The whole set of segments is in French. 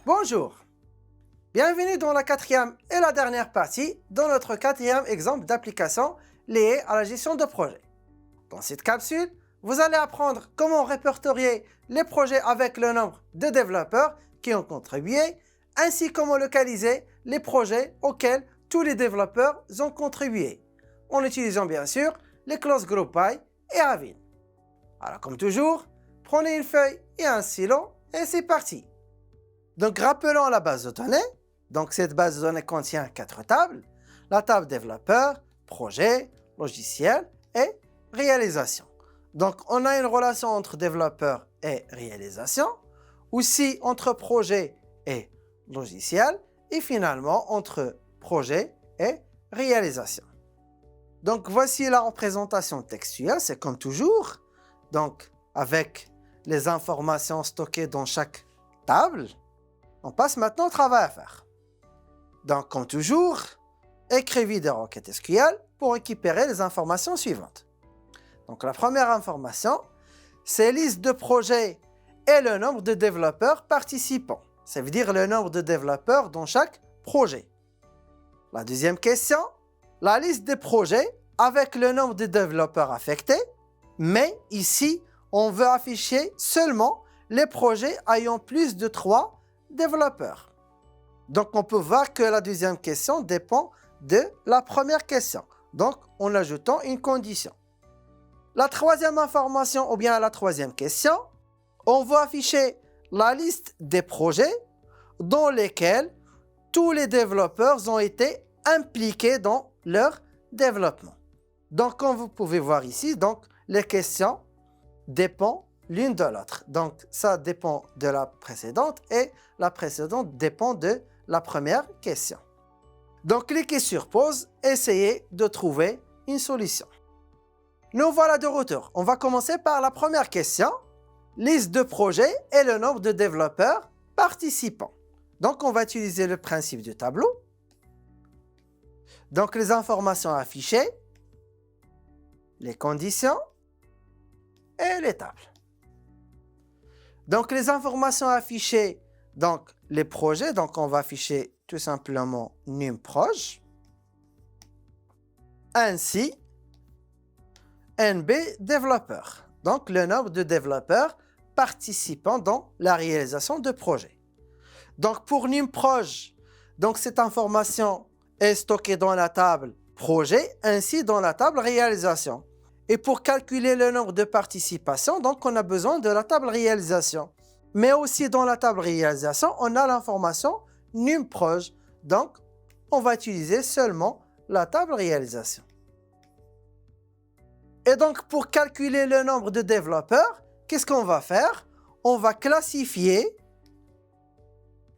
Bonjour, bienvenue dans la quatrième et la dernière partie dans notre quatrième exemple d'application liée à la gestion de projet. Dans cette capsule, vous allez apprendre comment répertorier les projets avec le nombre de développeurs qui ont contribué, ainsi comment localiser les projets auxquels tous les développeurs ont contribué, en utilisant bien sûr les clauses GroupBy et Avin. Alors comme toujours, prenez une feuille et un stylo et c'est parti. Donc rappelons la base de données. Donc cette base de données contient 4 tables. La table développeur, projet, logiciel et réalisation. Donc on a une relation entre développeur et réalisation, aussi entre projet et logiciel et finalement entre projet et réalisation. Donc voici la représentation textuelle, c'est comme toujours. Donc avec les informations stockées dans chaque table. On passe maintenant au travail à faire. Donc, comme toujours, écrivez des requêtes SQL pour récupérer les informations suivantes. Donc, la première information, c'est liste de projets et le nombre de développeurs participants. Ça veut dire le nombre de développeurs dans chaque projet. La deuxième question, la liste des projets avec le nombre de développeurs affectés, mais ici, on veut afficher seulement les projets ayant plus de 3 développeurs. Donc, on peut voir que la deuxième question dépend de la première question. Donc, en ajoutant une condition. La troisième information, ou bien la troisième question, on va afficher la liste des projets dans lesquels tous les développeurs ont été impliqués dans leur développement. Donc, comme vous pouvez voir ici, donc, les questions dépendent l'une de l'autre. Donc, ça dépend de la précédente et la précédente dépend de la première question. Donc, cliquez sur pause, essayez de trouver une solution. Nous voilà de retour. On va commencer par la première question. Liste de projets et le nombre de développeurs participants. Donc, on va utiliser le principe du tableau. Donc, les informations affichées, les conditions et les tables. Donc, les informations affichées, donc les projets, donc on va afficher tout simplement numProj, ainsi NB développeur, donc le nombre de développeurs participant dans la réalisation de projet. Donc, pour numProj, donc cette information est stockée dans la table projet, ainsi dans la table réalisation. Et pour calculer le nombre de participations, donc on a besoin de la table réalisation. Mais aussi dans la table réalisation, on a l'information numProj. Donc, on va utiliser seulement la table réalisation. Et donc, pour calculer le nombre de développeurs, qu'est-ce qu'on va faire? On va classifier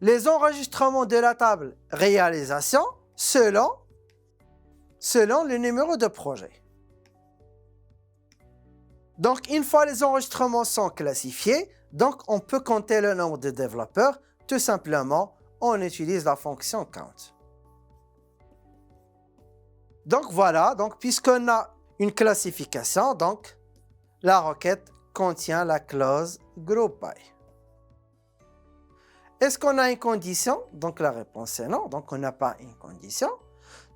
les enregistrements de la table réalisation selon le numéro de projet. Donc, une fois les enregistrements sont classifiés, donc on peut compter le nombre de développeurs. Tout simplement, on utilise la fonction count. Donc voilà, donc puisqu'on a une classification, donc la requête contient la clause GroupBy. Est-ce qu'on a une condition? Donc la réponse est non, donc on n'a pas une condition.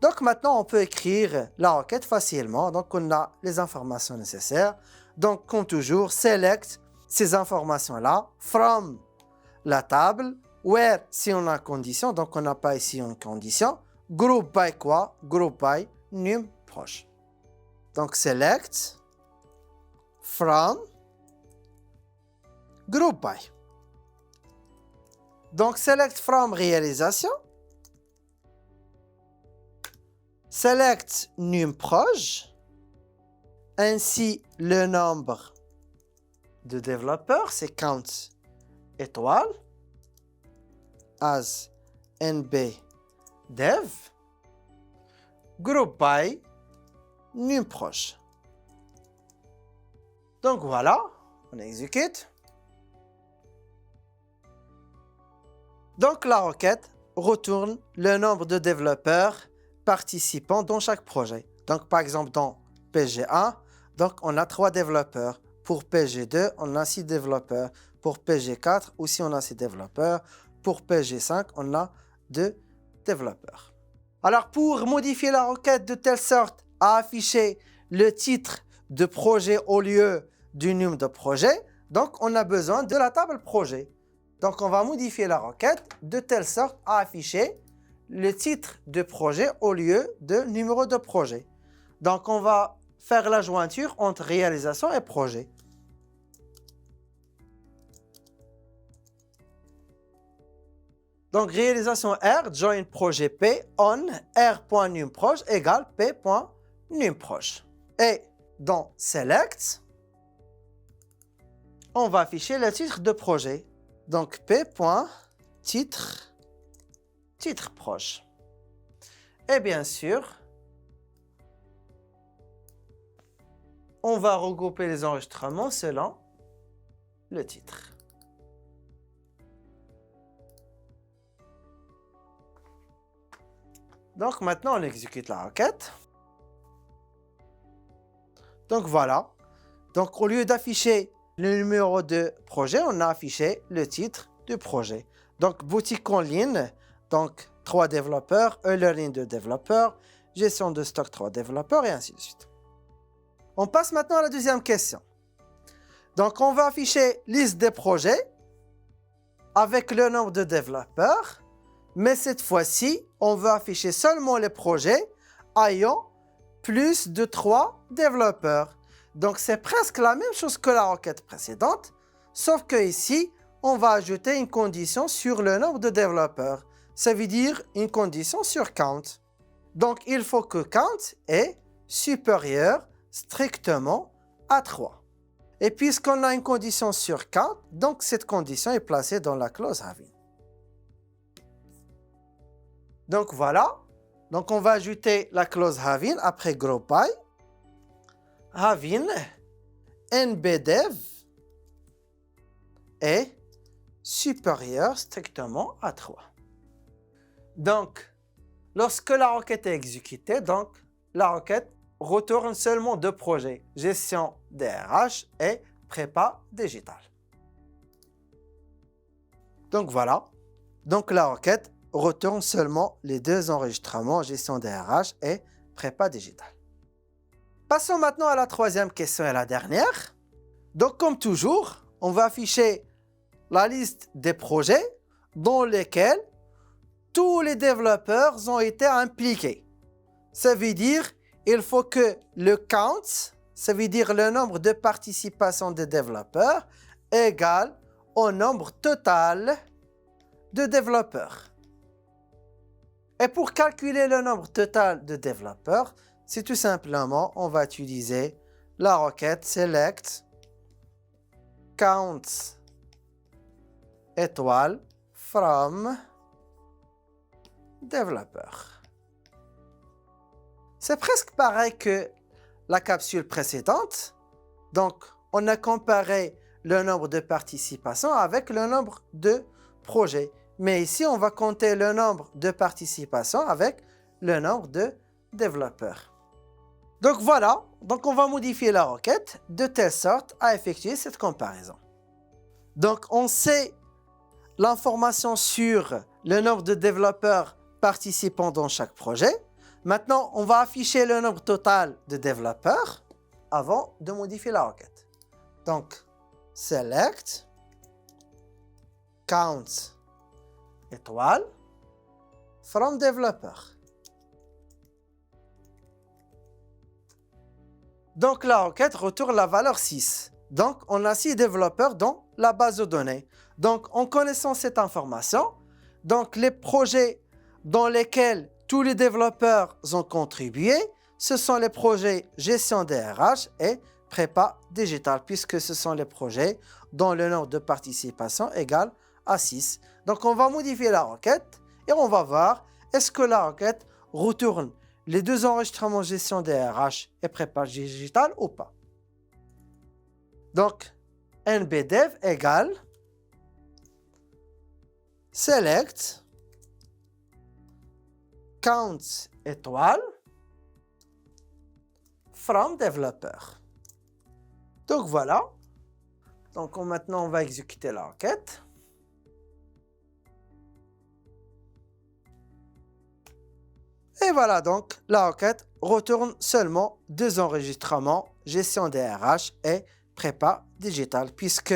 Donc maintenant, on peut écrire la requête facilement. Donc on a les informations nécessaires. Donc comme toujours, select ces informations-là from la table, where si on a une condition, donc on n'a pas ici une condition. GroupBy quoi? GroupBy numProj. Donc select from GroupBy. Donc select from réalisation. Select numProj, ainsi le nombre de développeurs, c'est count étoile, as nb dev, GroupBy numProj. Donc voilà, on exécute. Donc la requête retourne le nombre de développeurs participants dans chaque projet. Donc par exemple dans PG1, donc on a 3 développeurs. Pour PG2, on a 6 développeurs. Pour PG4, aussi on a 6 développeurs. pour PG5, on a 2 développeurs. Alors, pour modifier la requête de telle sorte à afficher le titre de projet au lieu du nom de projet, donc on a besoin de la table projet. Donc, on va modifier la requête de telle sorte à afficher le titre de projet au lieu de numéro de projet. Donc, on va faire la jointure entre réalisation et projet. Donc, réalisation R, join projet P, on, R.numProj égale P.numProj. Et dans select, on va afficher le titre de projet. Donc, P.titre, titre proj. Et bien sûr, on va regrouper les enregistrements selon le titre. Donc maintenant, on exécute la requête. Donc voilà. Donc au lieu d'afficher le numéro de projet, on a affiché le titre du projet. Donc boutique en ligne, donc 3 développeurs, e-learning 2 développeurs, gestion de stock 3 développeurs et ainsi de suite. On passe maintenant à la deuxième question. Donc on va afficher liste des projets avec le nombre de développeurs, mais cette fois-ci, on veut afficher seulement les projets ayant plus de 3 développeurs. Donc c'est presque la même chose que la requête précédente, sauf que ici, on va ajouter une condition sur le nombre de développeurs. Ça veut dire une condition sur count. Donc il faut que count est supérieur strictement à 3. Et puisqu'on a une condition sur count, donc cette condition est placée dans la clause having. Donc voilà. Donc on va ajouter la clause having après group by. Having nbdev est supérieur strictement à 3. Donc, lorsque la requête est exécutée, donc la requête retourne seulement 2 projets, gestion DRH et prépa digital. Donc voilà. Donc la requête retourne seulement les 2 enregistrements, gestion DRH et prépa digital. Passons maintenant à la troisième question et la dernière. Donc comme toujours, on va afficher la liste des projets dans lesquels tous les développeurs ont été impliqués. Ça veut dire il faut que le count, ça veut dire le nombre de participations des développeurs, égale au nombre total de développeurs. Et pour calculer le nombre total de développeurs, c'est tout simplement, on va utiliser la requête select count étoile from developer. C'est presque pareil que la capsule précédente. Donc, on a comparé le nombre de participations avec le nombre de projets. Mais ici, on va compter le nombre de participations avec le nombre de développeurs. Donc voilà, donc on va modifier la requête de telle sorte à effectuer cette comparaison. Donc on sait l'information sur le nombre de développeurs participant dans chaque projet. Maintenant, on va afficher le nombre total de développeurs avant de modifier la requête. Donc, select count étoile from developer. Donc, la requête retourne la valeur 6. Donc, on a 6 développeurs dans la base de données. Donc, en connaissant cette information, donc les projets dans lesquels tous les développeurs ont contribué, ce sont les projets gestion DRH et prépa digital, puisque ce sont les projets dont le nombre de participations égale à 6. Donc, on va modifier la requête et on va voir est-ce que la requête retourne les 2 enregistrements gestion DRH et prépa digital ou pas. Donc, nbdev égale select count étoile from developer. Donc voilà. Donc maintenant, on va exécuter la requête. Et voilà donc, la requête retourne seulement deux enregistrements, gestion des RH et prépa digitale, puisque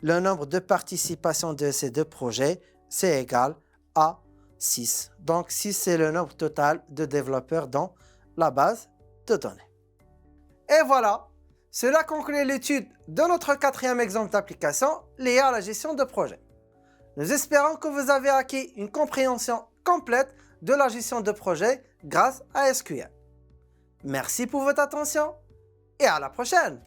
le nombre de participations de ces deux projets, c'est égal à 6. Donc 6, c'est le nombre total de développeurs dans la base de données. Et voilà, cela conclut l'étude de notre quatrième exemple d'application liée à la gestion de projet. Nous espérons que vous avez acquis une compréhension complète de la gestion de projet grâce à SQL. Merci pour votre attention et à la prochaine!